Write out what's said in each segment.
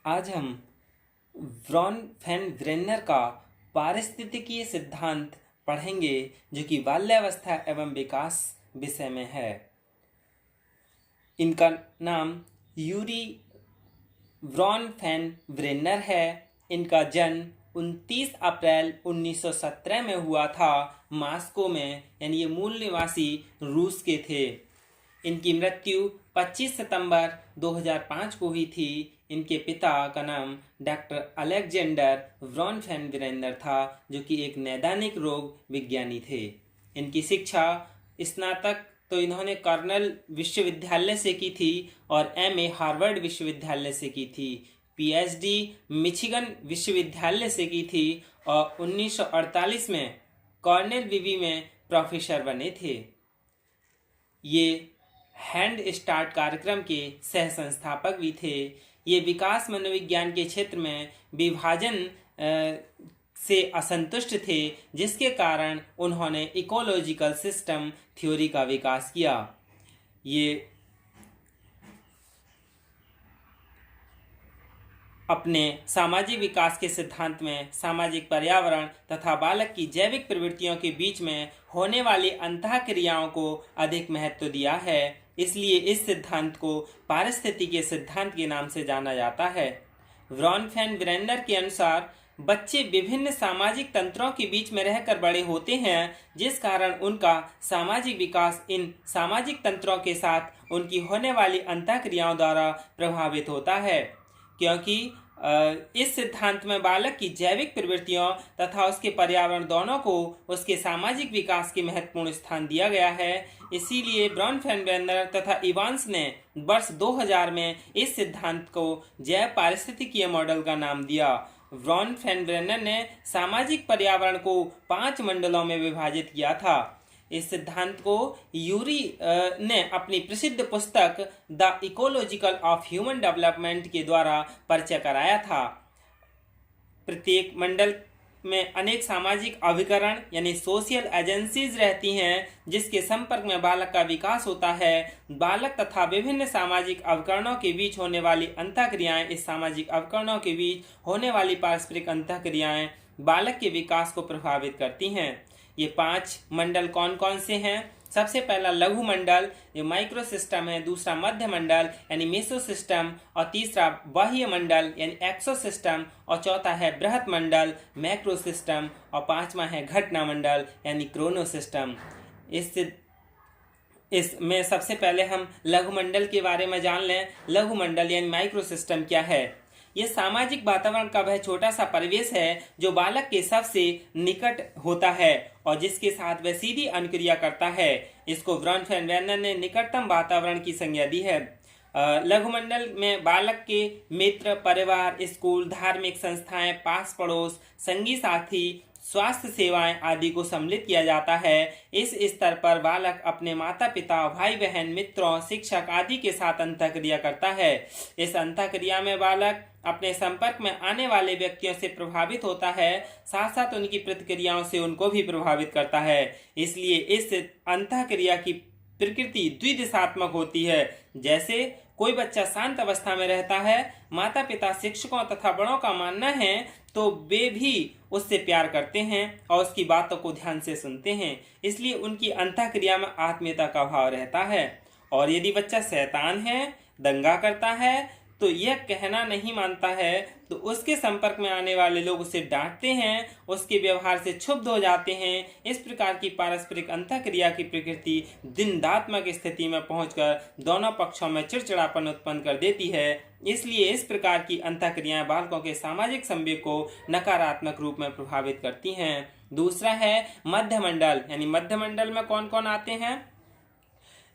आज हम वॉन फैन ब्रेनर का पारिस्थितिकीय सिद्धांत पढ़ेंगे जो कि बाल्यावस्था एवं विकास विषय में है। इनका नाम यूरी वॉन फैन ब्रेनर है। इनका जन्म 29 अप्रैल 1917 में हुआ था मॉस्को में, यानी ये मूल निवासी रूस के थे। इनकी मृत्यु 25 सितंबर 2005 को हुई थी। इनके पिता का नाम डॉक्टर अलेक्जेंडर वॉन फैन ब्रेनर था, जो कि एक नैदानिक रोग विज्ञानी थे। इनकी शिक्षा स्नातक तो इन्होंने कर्नेल विश्वविद्यालय से की थी और एमए हार्वर्ड विश्वविद्यालय से की थी। पीएचडी मिशिगन विश्वविद्यालय से की थी और 1948 में कॉर्नेल विवी में प्रोफेसर बने थे। ये हैंड स्टार्ट कार्यक्रम के सह संस्थापक भी थे। ये विकास मनोविज्ञान के क्षेत्र में विभाजन से असंतुष्ट थे, जिसके कारण उन्होंने इकोलॉजिकल सिस्टम थ्योरी का विकास किया। ये अपने सामाजिक विकास के सिद्धांत में सामाजिक पर्यावरण तथा बालक की जैविक प्रवृत्तियों के बीच में होने वाली अंतःक्रियाओं को अधिक महत्व दिया है। इसलिए इस सिद्धांत को पारिस्थितिकीय सिद्धांत के नाम से जाना जाता है। वॉन फैन ब्रेनर के अनुसार बच्चे विभिन्न सामाजिक तंत्रों के बीच में रहकर बड़े होते हैं, जिस कारण उनका सामाजिक विकास इन सामाजिक तंत्रों के साथ उनकी होने वाली अंतःक्रियाओं द्वारा प्रभावित होता है। क्योंकि इस सिद्धांत में बालक की जैविक प्रवृत्तियों तथा उसके पर्यावरण दोनों को उसके सामाजिक विकास के महत्वपूर्ण स्थान दिया गया है। इसीलिए वॉन फैन ब्रेनर तथा इवांस ने वर्ष 2000 में इस सिद्धांत को जैव पारिस्थितिकीय मॉडल का नाम दिया। वॉन फैन ब्रेनर ने सामाजिक पर्यावरण को 5 मंडलों में विभाजित किया था। इस सिद्धांत को यूरी ने अपनी प्रसिद्ध पुस्तक the ecological of human development के द्वारा परिचय कराया था। प्रत्येक मंडल में अनेक सामाजिक अभिकरण यानी सोशल एजेंसीज रहती हैं, जिसके संपर्क में बालक का विकास होता है। बालक तथा विभिन्न सामाजिक अवकरणों के बीच होने वाली अंतःक्रियाएं, इस सामाजिक अवकरणों के बीच होने वाली पारस्परिक अंतःक्रियाएं बालक के विकास को प्रभावित करती हैं। ये 5 मंडल कौन कौन से हैं? सबसे पहला लघु मंडल, ये माइक्रो सिस्टम है। दूसरा मध्य मंडल यानी मेसो सिस्टम, और तीसरा बाह्य मंडल यानी एक्सो सिस्टम, और चौथा है बृहत मंडल मैक्रो सिस्टम, और पांचवा है घटना मंडल यानी क्रोनो सिस्टम। इसमें सबसे पहले हम लघु मंडल के बारे में जान लें। लघु मंडल यानी माइक्रो सिस्टम क्या है? यह सामाजिक वातावरण का वह छोटा सा परिवेश है जो बालक के सबसे निकट होता है और जिसके साथ वह सीधी अनुक्रिया करता है। इसको वॉन फैन ब्रेनर ने निकटतम वातावरण की संज्ञा दी है। लघु मंडल में बालक के मित्र, परिवार, स्कूल, धार्मिक संस्थाएं, पास पड़ोस, संगी साथी, स्वास्थ्य सेवाएं आदि को सम्मिलित किया जाता है। इस स्तर पर बालक अपने माता पिता, भाई बहन, मित्रों, शिक्षक आदि के साथ अंतःक्रिया करता है। इस अंतःक्रिया में बालक अपने संपर्क में आने वाले व्यक्तियों से प्रभावित होता है, साथ साथ उनकी प्रतिक्रियाओं से उनको भी प्रभावित करता है। इसलिए इस अंतःक्रिया की प्रकृति द्विदिशात्मक होती है। जैसे कोई बच्चा शांत अवस्था में रहता है, माता पिता, शिक्षकों तथा बड़ों का मानना है तो वे भी उससे प्यार करते हैं और उसकी बातों को ध्यान से सुनते हैं। इसलिए उनकी अंतःक्रिया में आत्मीयता का भाव रहता है। और यदि बच्चा शैतान है, दंगा करता है, तो यह कहना नहीं मानता है, तो उसके संपर्क में आने वाले लोग उसे डांटते हैं, उसके व्यवहार से क्षुब्ध हो जाते हैं। इस प्रकार की पारस्परिक अंतःक्रिया की प्रकृति द्वंद्वात्मक स्थिति में पहुंचकर दोनों पक्षों में चिड़चिड़ापन उत्पन्न कर देती है। इसलिए इस प्रकार की अंतःक्रियाएं बालकों के सामाजिक संवेग को नकारात्मक रूप में प्रभावित करती हैं। दूसरा है मध्य मंडल, यानी मध्य मंडल में कौन कौन आते हैं?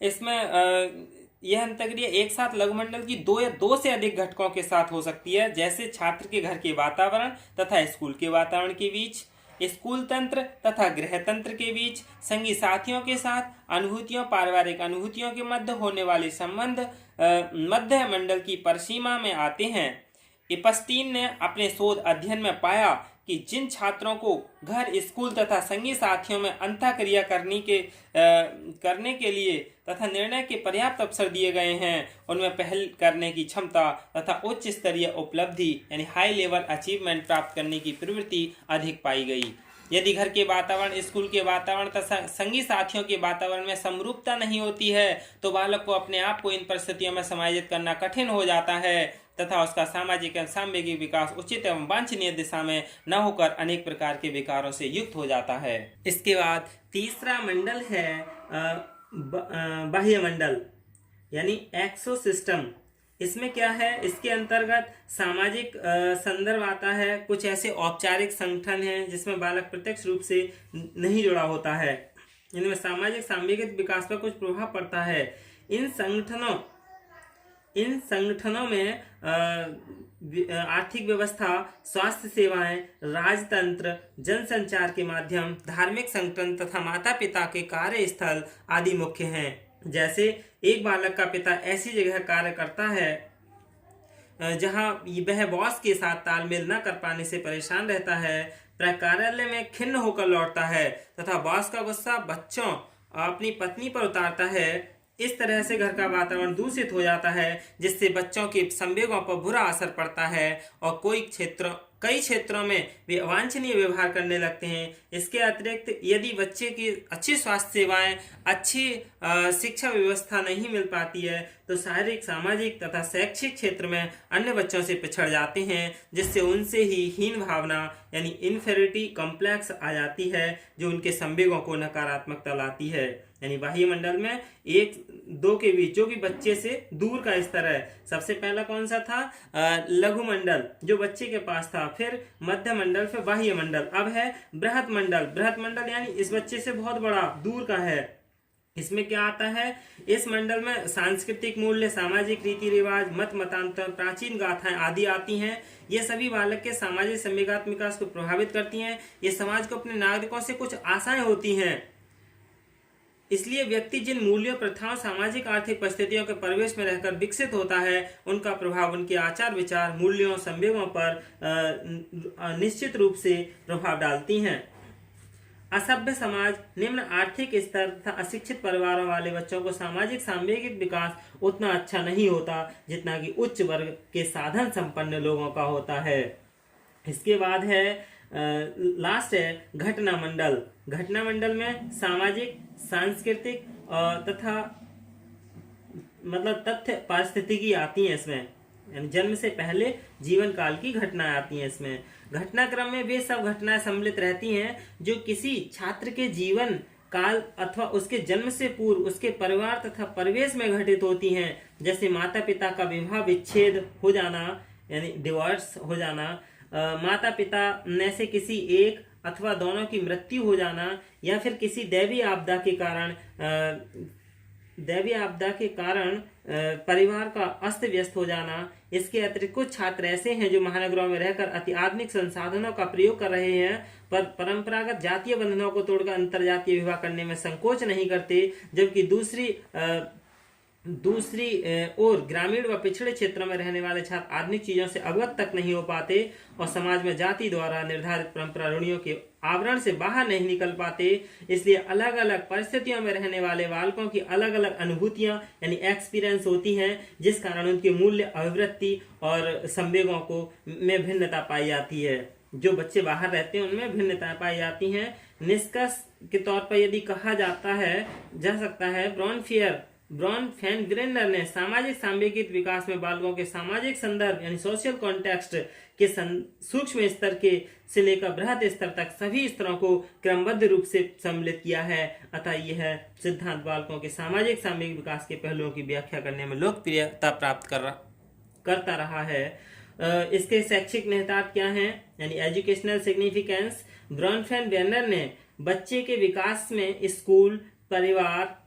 इसमें यह अंतःक्रिया एक साथ लघु मंडल की 2 या 2 से अधिक घटकों के साथ हो सकती है, जैसे छात्र के घर के वातावरण तथा स्कूल के वातावरण के बीच, स्कूल तंत्र तथा गृह तंत्र के बीच, संगी साथियों के साथ, अनुभूतियों, पारिवारिक अनुभूतियों के मध्य होने वाले संबंध मध्य मंडल की परिसीमा में आते हैं। एपस्टीन ने अपने शोध अध्ययन में पाया कि जिन छात्रों को घर, स्कूल तथा संगी साथियों में अंतःक्रिया करने के लिए तथा निर्णय के पर्याप्त अवसर दिए गए हैं, उनमें पहल करने की क्षमता तथा उच्च स्तरीय उपलब्धि यानी हाई लेवल अचीवमेंट प्राप्त करने की प्रवृत्ति अधिक पाई गई। यदि घर के वातावरण, स्कूल के वातावरण तथा संगी साथियों के वातावरण में समरूपता नहीं होती है तो बालक को अपने आप को इन परिस्थितियों में समायोजित करना कठिन हो जाता है तथा उसका सामाजिक एवं सांवेगिक विकास उचित एवं वांछनीय दिशा में न होकर अनेक प्रकार के विकारों से युक्त हो जाता है। इसके बाद तीसरा मंडल है बाह्य मंडल यानी एक्सोसिस्टम। इसमें क्या है, इसके अंतर्गत सामाजिक संदर्भ आता है। कुछ ऐसे औपचारिक संगठन हैं जिसमें बालक प्रत्यक्ष रूप से नहीं जुड़ा होता है, इनमें सामाजिक सांवेगिक विकास पर कुछ प्रभाव पड़ता है। इन संगठनों में आर्थिक व्यवस्था, स्वास्थ्य सेवाएं, राजतंत्र, जनसंचार के माध्यम, धार्मिक संगठन तथा माता पिता के कार्यस्थल आदि मुख्य हैं। जैसे एक बालक का पिता ऐसी जगह कार्य करता है जहां वह बॉस के साथ तालमेल न कर पाने से परेशान रहता है, कार्यालय में खिन्न होकर लौटता है तथा बॉस का गुस्सा बच्चों अपनी पत्नी पर उतारता है। इस तरह से घर का वातावरण दूषित हो जाता है जिससे बच्चों के संवेगों पर बुरा असर पड़ता है और कई क्षेत्रों में वे अवांछनीय व्यवहार करने लगते हैं। इसके अतिरिक्त यदि बच्चे की अच्छी स्वास्थ्य सेवाएं, अच्छी शिक्षा व्यवस्था नहीं मिल पाती है तो शारीरिक, सामाजिक तथा शैक्षिक क्षेत्र में अन्य बच्चों से पिछड़ जाते हैं, जिससे उनसे ही हीन भावना यानी इन्फेरिटी कॉम्प्लेक्स आ जाती है जो उनके संवेगों को नकारात्मकता लाती है। यानी बाह्य मंडल में 1-2 के बीच जो कि बच्चे से दूर का स्तर है। सबसे पहला कौन सा था, लघु मंडल जो बच्चे के पास था, फिर मध्य मंडल, फिर बाह्य मंडल। अब है बृहत मंडल। बृहत मंडल यानी इस बच्चे से बहुत बड़ा, दूर का है। इसमें क्या आता है, इस मंडल में सांस्कृतिक मूल्य, सामाजिक रीति रिवाज, मत मतांतर, प्राचीन गाथाएं आदि आती हैं। ये सभी बालक के सामाजिक संवेगात्मक विकास को प्रभावित करती हैं। ये समाज को अपने नागरिकों से कुछ आशाएं होती हैं, इसलिए व्यक्ति जिन मूल्यों, प्रथाओं, सामाजिक आर्थिक परिस्थितियों के परिवेश में रहकर विकसित होता है उनका प्रभाव उनके आचार विचार, मूल्यों, संवेगों पर निश्चित रूप से प्रभाव डालती हैं। असभ्य समाज, निम्न आर्थिक स्तर तथा अशिक्षित परिवारों वाले बच्चों को सामाजिक सांवेगिक विकास उतना अच्छा नहीं होता जितना कि उच्च वर्ग के साधन संपन्न लोगों का होता है। इसके बाद है लास्ट है घटना मंडल। घटना मंडल में सामाजिक, सांस्कृतिक तथा मतलब तथ्य, पारिस्थितिकी आती है इसमें, यानी जन्म से पहले जीवन काल की घटनाएं आती हैं इसमें। घटनाक्रम में वे सब घटनाएं सम्मिलित रहती हैं जो किसी छात्र के जीवन काल अथवा उसके जन्म से पूर्व उसके परिवार तथा परिवेश में घटित होती हैं। जैसे माता पिता का विवाह विच्छेद हो जाना यानी डिवोर्स हो जाना, माता पिता में से किसी एक अथवा दोनों की मृत्यु हो जाना, या फिर किसी दैवी आपदा के कारण परिवार का अस्त व्यस्त हो जाना। इसके अतिरिक्त कुछ छात्र ऐसे हैं जो महानगरों में रहकर अति आधुनिक संसाधनों का प्रयोग कर रहे हैं पर परंपरागत जातीय बंधनों को तोड़कर अंतरजातीय विवाह करने में संकोच नहीं करते, जबकि दूसरी ओर ग्रामीण व पिछड़े क्षेत्रों में रहने वाले छात्र आधुनिक चीजों से अवगत तक नहीं हो पाते और समाज में जाति द्वारा निर्धारित परंपरा रूढ़ियों के आवरण से बाहर नहीं निकल पाते। इसलिए अलग अलग परिस्थितियों में रहने वाले बालकों की अलग अलग अनुभूतियां यानी एक्सपीरियंस होती हैं, जिस कारण उनके मूल्य, अभिवृत्ति और संवेगों को में भिन्नता पाई जाती है। जो बच्चे बाहर रहते हैं उनमें भिन्नता पाई जाती हैं। निष्कर्ष के तौर पर यदि कहा जा सकता है ब्रॉन फेनग्रेनर ने सामाजिक सांवेगिक विकास में बालकों के सामाजिक संदर्भ यानी सोशल कॉन्टेक्स्ट के सूक्ष्म स्तर के से लेकर बृहद स्तर तक सभी स्तरों को क्रमबद्ध रूप से सम्मिलित किया है। अतः यह सिद्धांत बालकों के सामाजिक सांवेगिक विकास के पहलुओं की व्याख्या करने में लोकप्रियता प्राप्त करता रहा है। इसके शैक्षिक निहितार्थ क्या हैं यानी एजुकेशनल सिग्निफिकेंस। ब्रॉन फेनग्रेनर ने बच्चे के विकास में स्कूल, परिवार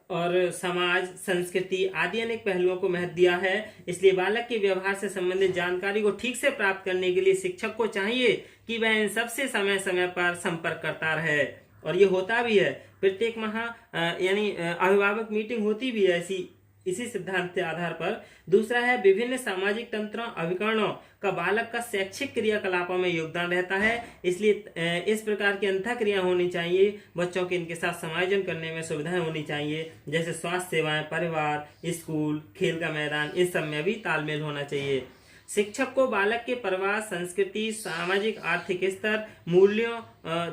और समाज, संस्कृति आदि अनेक पहलुओं को महत्व दिया है। इसलिए बालक के व्यवहार से संबंधित जानकारी को ठीक से प्राप्त करने के लिए शिक्षक को चाहिए कि वह इन सबसे समय समय पर संपर्क करता रहे, और ये होता भी है। प्रत्येक माह यानी अभिभावक मीटिंग होती भी है ऐसी इसी सिद्धांत के आधार पर। दूसरा है विभिन्न सामाजिक तंत्रों अभिकरणों का बालक का शैक्षिक क्रियाकलापों में योगदान रहता है, इसलिए इस प्रकार की अंतःक्रिया होनी चाहिए। बच्चों के इनके साथ समायोजन करने में सुविधाएं होनी चाहिए, जैसे स्वास्थ्य सेवाएं, परिवार, स्कूल, खेल का मैदान, इस सब में भी तालमेल होना चाहिए। शिक्षक को बालक के परिवार, संस्कृति, सामाजिक आर्थिक स्तर, मूल्यों,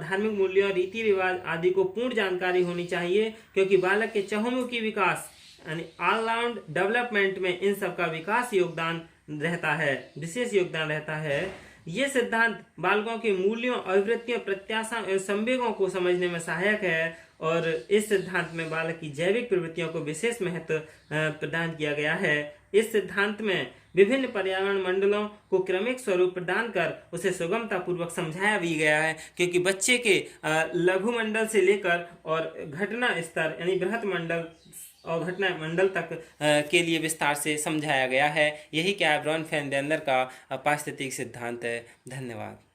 धार्मिक मूल्यों, रीति रिवाज आदि को पूर्ण जानकारी होनी चाहिए, क्योंकि बालक के चहुमुखी विकास यानी ऑलराउंड डेवलपमेंट में इन सब का विकास योगदान रहता है, विशेष योगदान रहता है। ये सिद्धांत बालकों के मूल्यों, अभिवृत्तियों, प्रत्याशाओं एवं संवेगों को समझने में सहायक है, और इस सिद्धांत में बालक की जैविक प्रवृत्तियों को विशेष महत्व प्रदान किया गया है। इस सिद्धांत में विभिन्न पर्यावरण मंडलों को क्रमिक स्वरूप प्रदान कर उसे सुगमता पूर्वक समझाया भी गया है, क्योंकि बच्चे के लघु मंडल से लेकर और घटना स्तर यानी बृहत मंडल और घटना मंडल तक के लिए विस्तार से समझाया गया है। यही क्या ब्रॉन फैन डेंडलर का पारिस्थितिक सिद्धांत है। धन्यवाद।